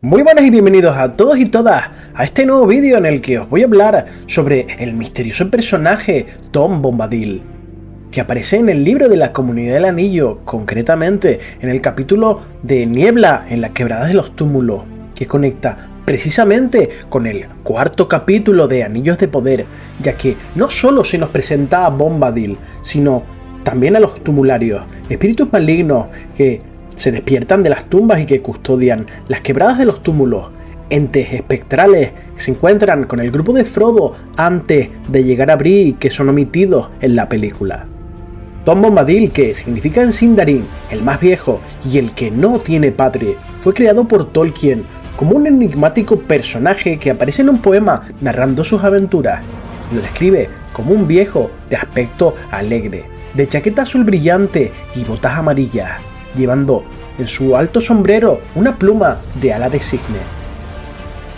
Muy buenas y bienvenidos a todos y todas a este nuevo vídeo en el que os voy a hablar sobre el misterioso personaje Tom Bombadil, que aparece en el libro de la Comunidad del Anillo, concretamente en el capítulo de Niebla en la Quebrada de los Túmulos, que conecta precisamente con el cuarto capítulo de Anillos de Poder, ya que no solo se nos presenta a Bombadil, sino también a los tumularios, espíritus malignos que se despiertan de las tumbas y que custodian las quebradas de los túmulos, entes espectrales que se encuentran con el grupo de Frodo antes de llegar a Bree y que son omitidos en la película. Tom Bombadil, que significa en Sindarin el más viejo y el que no tiene padre, fue creado por Tolkien como un enigmático personaje que aparece en un poema narrando sus aventuras. Lo describe como un viejo de aspecto alegre, de chaqueta azul brillante y botas amarillas, llevando en su alto sombrero una pluma de ala de cisne.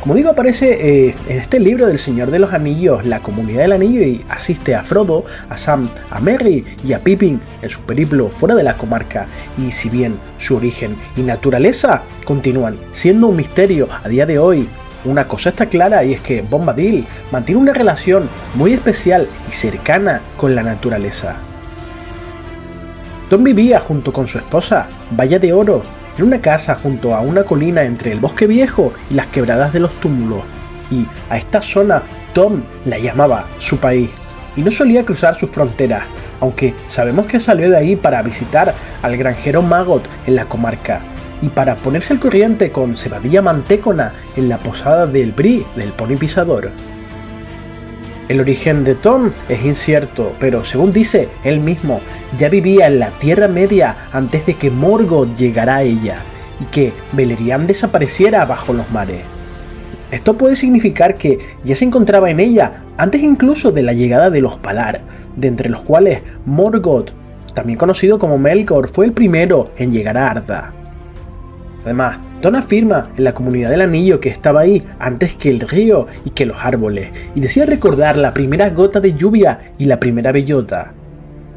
Como digo, aparece en este libro del Señor de los Anillos, la Comunidad del Anillo, y asiste a Frodo, a Sam, a Merry y a Pippin en su periplo fuera de la comarca, y si bien su origen y naturaleza continúan siendo un misterio a día de hoy, una cosa está clara, y es que Bombadil mantiene una relación muy especial y cercana con la naturaleza. Tom vivía junto con su esposa, Valla de Oro, en una casa junto a una colina entre el bosque viejo y las quebradas de los túmulos, y a esta zona Tom la llamaba su país, y no solía cruzar sus fronteras, aunque sabemos que salió de ahí para visitar al granjero Maggot en la comarca, y para ponerse al corriente con Cebadilla Mantécona en la posada del Bree del Pony Pisador. El origen de Tom es incierto, pero según dice él mismo, ya vivía en la Tierra Media antes de que Morgoth llegara a ella, y que Beleriand desapareciera bajo los mares. Esto puede significar que ya se encontraba en ella antes incluso de la llegada de los Valar, de entre los cuales Morgoth, también conocido como Melkor, fue el primero en llegar a Arda. Además, Tom afirma en la Comunidad del Anillo que estaba ahí antes que el río y que los árboles, y decía recordar la primera gota de lluvia y la primera bellota.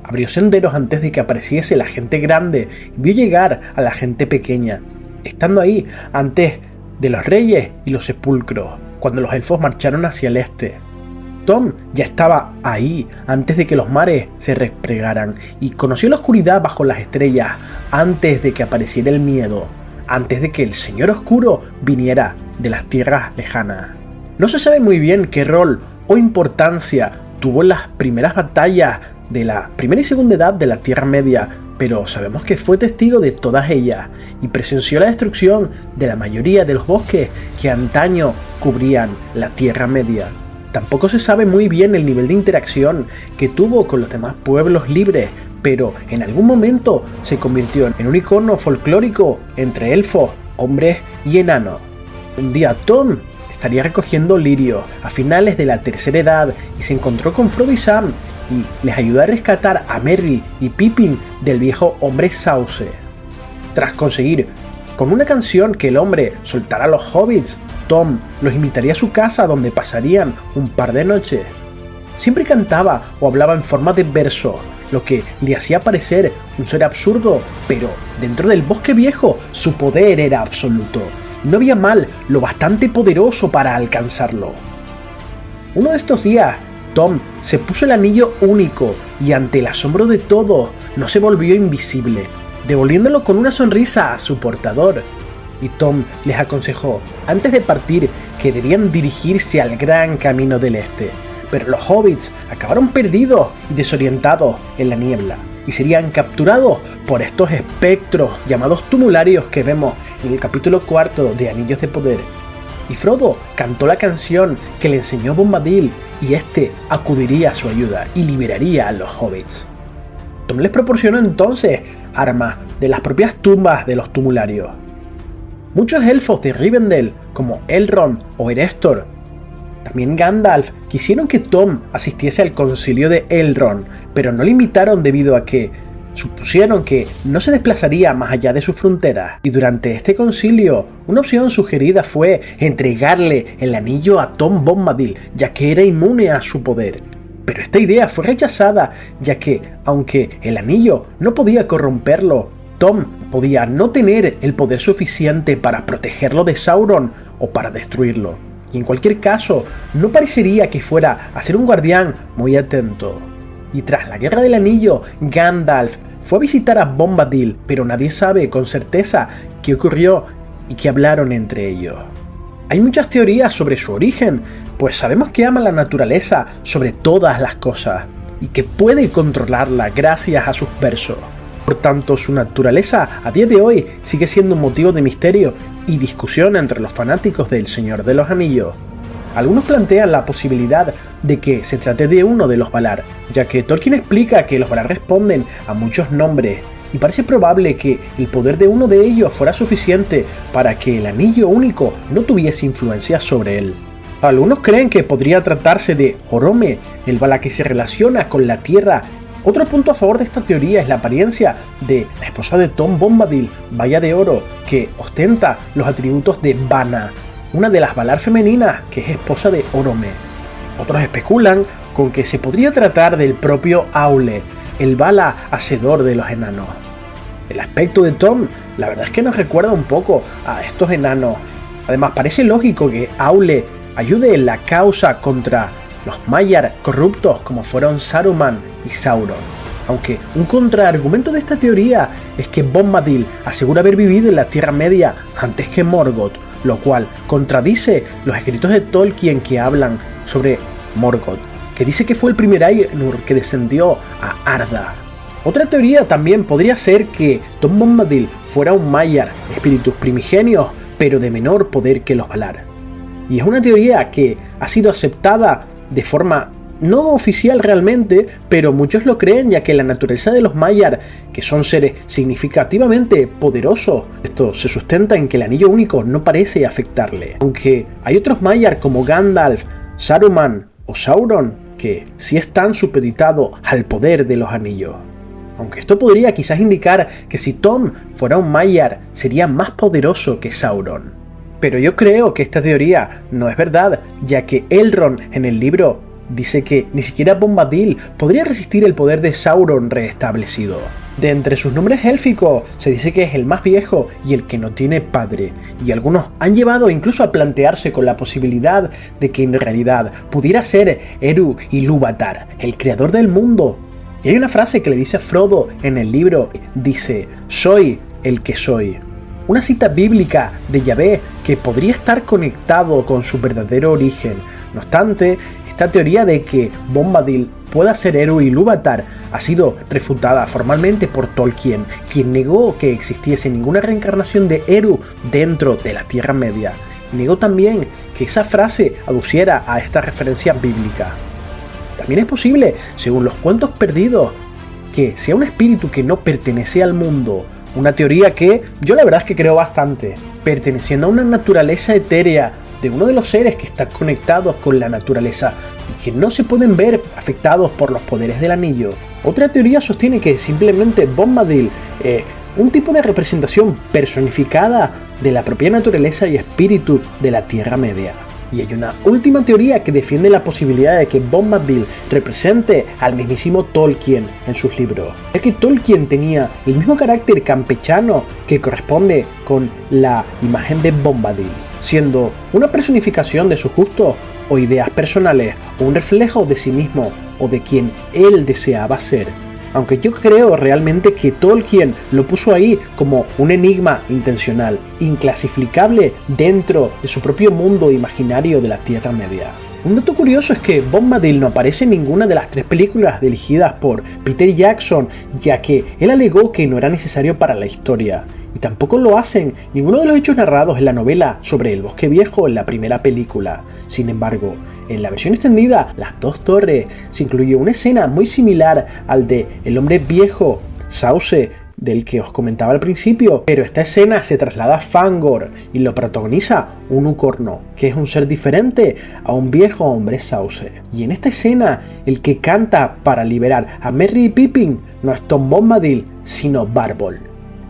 Abrió senderos antes de que apareciese la gente grande y vio llegar a la gente pequeña, estando ahí antes de los reyes y los sepulcros, cuando los elfos marcharon hacia el este. Tom ya estaba ahí antes de que los mares se replegaran y conoció la oscuridad bajo las estrellas antes de que apareciera el miedo, antes de que el Señor Oscuro viniera de las tierras lejanas. No se sabe muy bien qué rol o importancia tuvo en las primeras batallas de la primera y segunda edad de la Tierra Media, pero sabemos que fue testigo de todas ellas y presenció la destrucción de la mayoría de los bosques que antaño cubrían la Tierra Media. Tampoco se sabe muy bien el nivel de interacción que tuvo con los demás pueblos libres, pero en algún momento se convirtió en un icono folclórico entre elfos, hombres y enanos. Un día Tom estaría recogiendo lirios a finales de la tercera edad y se encontró con Frodo y Sam y les ayudó a rescatar a Merry y Pippin del viejo hombre Sauce. Tras conseguir con una canción que el hombre soltara a los hobbits, Tom los invitaría a su casa donde pasarían un par de noches. Siempre cantaba o hablaba en forma de verso, lo que le hacía parecer un ser absurdo, pero dentro del bosque viejo su poder era absoluto, y no había mal lo bastante poderoso para alcanzarlo. Uno de estos días, Tom se puso el anillo único y ante el asombro de todos no se volvió invisible, devolviéndolo con una sonrisa a su portador. Y Tom les aconsejó, antes de partir, que debían dirigirse al gran camino del este. Pero los hobbits acabaron perdidos y desorientados en la niebla, y serían capturados por estos espectros llamados tumularios que vemos en el capítulo 4 de Anillos de Poder. Y Frodo cantó la canción que le enseñó Bombadil, y este acudiría a su ayuda y liberaría a los hobbits. Tom les proporcionó entonces armas de las propias tumbas de los tumularios. Muchos elfos de Rivendell, como Elrond o Erestor, también Gandalf, quisieron que Tom asistiese al concilio de Elrond, pero no le invitaron debido a que supusieron que no se desplazaría más allá de sus fronteras. Y durante este concilio, una opción sugerida fue entregarle el anillo a Tom Bombadil, ya que era inmune a su poder. Pero esta idea fue rechazada, ya que, aunque el anillo no podía corromperlo, Tom podía no tener el poder suficiente para protegerlo de Sauron o para destruirlo. Y en cualquier caso, no parecería que fuera a ser un guardián muy atento. Y tras la Guerra del Anillo, Gandalf fue a visitar a Bombadil, pero nadie sabe con certeza qué ocurrió y qué hablaron entre ellos. Hay muchas teorías sobre su origen, pues sabemos que ama la naturaleza sobre todas las cosas y que puede controlarla gracias a sus versos. Por tanto, su naturaleza a día de hoy sigue siendo un motivo de misterio y discusión entre los fanáticos del Señor de los Anillos. Algunos plantean la posibilidad de que se trate de uno de los Valar, ya que Tolkien explica que los Valar responden a muchos nombres, y parece probable que el poder de uno de ellos fuera suficiente para que el Anillo Único no tuviese influencia sobre él. Algunos creen que podría tratarse de Orome, el Valar que se relaciona con la Tierra. Otro punto a favor de esta teoría es la apariencia de la esposa de Tom Bombadil, Valla de Oro, que ostenta los atributos de Vana, una de las Valar femeninas que es esposa de Orome. Otros especulan con que se podría tratar del propio Aule, el Vala hacedor de los enanos. El aspecto de Tom, la verdad es que nos recuerda un poco a estos enanos. Además, parece lógico que Aule ayude en la causa contra los Maiar corruptos como fueron Saruman y Sauron. Aunque un contraargumento de esta teoría es que Bombadil asegura haber vivido en la Tierra Media antes que Morgoth, lo cual contradice los escritos de Tolkien que hablan sobre Morgoth, que dice que fue el primer Ainur que descendió a Arda. Otra teoría también podría ser que Tom Bombadil fuera un Maiar, espíritus primigenios, pero de menor poder que los Valar. Y es una teoría que ha sido aceptada de forma no oficial realmente, pero muchos lo creen, ya que la naturaleza de los Maiar, que son seres significativamente poderosos, esto se sustenta en que el Anillo Único no parece afectarle. Aunque hay otros Maiar como Gandalf, Saruman o Sauron que sí están supeditados al poder de los anillos. Aunque esto podría quizás indicar que si Tom fuera un Maiar sería más poderoso que Sauron. Pero yo creo que esta teoría no es verdad, ya que Elrond en el libro dice que ni siquiera Bombadil podría resistir el poder de Sauron restablecido. De entre sus nombres élficos se dice que es el más viejo y el que no tiene padre, y algunos han llevado incluso a plantearse con la posibilidad de que en realidad pudiera ser Eru Ilúvatar, el creador del mundo. Y hay una frase que le dice a Frodo en el libro, dice: "Soy el que soy". Una cita bíblica de Yahvé que podría estar conectado con su verdadero origen. No obstante, esta teoría de que Bombadil pueda ser Eru Ilúvatar ha sido refutada formalmente por Tolkien, quien negó que existiese ninguna reencarnación de Eru dentro de la Tierra Media. Y negó también que esa frase aduciera a esta referencia bíblica. También es posible, según los cuentos perdidos, que sea un espíritu que no pertenece al mundo. Una teoría que yo la verdad es que creo bastante, perteneciendo a una naturaleza etérea de uno de los seres que están conectados con la naturaleza y que no se pueden ver afectados por los poderes del anillo. Otra teoría sostiene que simplemente Bombadil es un tipo de representación personificada de la propia naturaleza y espíritu de la Tierra Media. Y hay una última teoría que defiende la posibilidad de que Bombadil represente al mismísimo Tolkien en sus libros, ya que Tolkien tenía el mismo carácter campechano que corresponde con la imagen de Bombadil, siendo una personificación de sus gustos o ideas personales, o un reflejo de sí mismo o de quien él deseaba ser. Aunque yo creo realmente que Tolkien lo puso ahí como un enigma intencional, inclasificable dentro de su propio mundo imaginario de la Tierra Media. Un dato curioso es que Bombadil no aparece en ninguna de las 3 películas dirigidas por Peter Jackson, ya que él alegó que no era necesario para la historia. Y tampoco lo hacen ninguno de los hechos narrados en la novela sobre el Bosque Viejo en la primera película. Sin embargo, en la versión extendida, Las Dos Torres, se incluye una escena muy similar al de El Hombre Viejo, Sauce, del que os comentaba al principio, pero esta escena se traslada a Fangor y lo protagoniza un Ucorno, que es un ser diferente a un viejo hombre Sauce. Y en esta escena, el que canta para liberar a Merry y Pippin no es Tom Bombadil, sino Bárbol.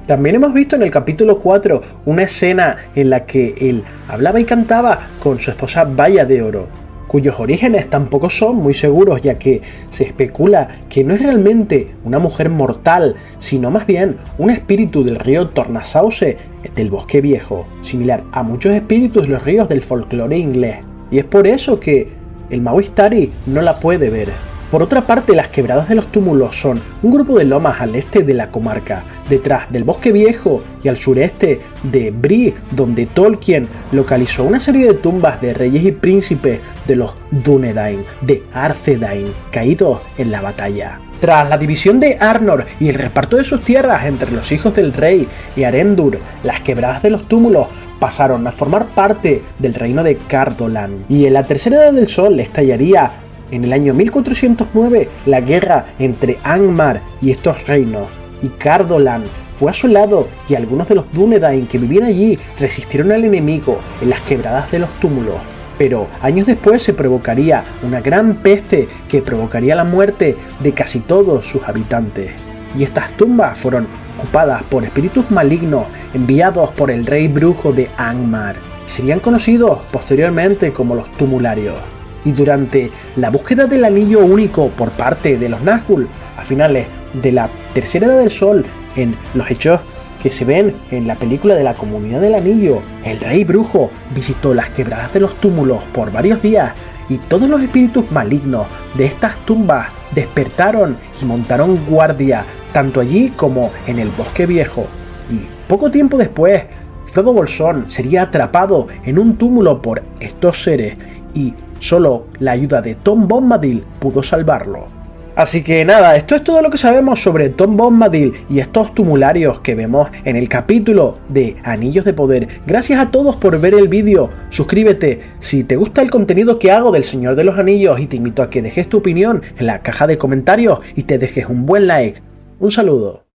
También hemos visto en el capítulo 4 una escena en la que él hablaba y cantaba con su esposa Valla de Oro, cuyos orígenes tampoco son muy seguros, ya que se especula que no es realmente una mujer mortal, sino más bien un espíritu del río Tornasause del Bosque Viejo, similar a muchos espíritus de los ríos del folclore inglés. Y es por eso que el Mago Istari no la puede ver. Por otra parte, las Quebradas de los Túmulos son un grupo de lomas al este de la comarca, detrás del Bosque Viejo y al sureste de Bree, donde Tolkien localizó una serie de tumbas de reyes y príncipes de los Dúnedain, de Arthedain, caídos en la batalla. Tras la división de Arnor y el reparto de sus tierras entre los hijos del rey y Arendur, las Quebradas de los Túmulos pasaron a formar parte del reino de Cardolan, y en la Tercera Edad del Sol estallaría en el año 1409 la guerra entre Angmar y estos reinos, y Cardolan fue asolado y algunos de los Dúnedain que vivían allí resistieron al enemigo en las Quebradas de los Túmulos. Pero años después se provocaría una gran peste que provocaría la muerte de casi todos sus habitantes. Y estas tumbas fueron ocupadas por espíritus malignos enviados por el rey brujo de Angmar. Serían conocidos posteriormente como los Tumularios. Y durante la búsqueda del anillo único por parte de los Nazgûl, a finales de la Tercera Edad del Sol, en los hechos que se ven en la película de la Comunidad del Anillo, el rey brujo visitó las Quebradas de los Túmulos por varios días y todos los espíritus malignos de estas tumbas despertaron y montaron guardia tanto allí como en el Bosque Viejo. Y poco tiempo después, Frodo Bolsón sería atrapado en un túmulo por estos seres y solo la ayuda de Tom Bombadil pudo salvarlo. Así que nada, esto es todo lo que sabemos sobre Tom Bombadil y estos tumularios que vemos en el capítulo de Anillos de Poder. Gracias a todos por ver el vídeo, suscríbete si te gusta el contenido que hago del Señor de los Anillos y te invito a que dejes tu opinión en la caja de comentarios y te dejes un buen like. Un saludo.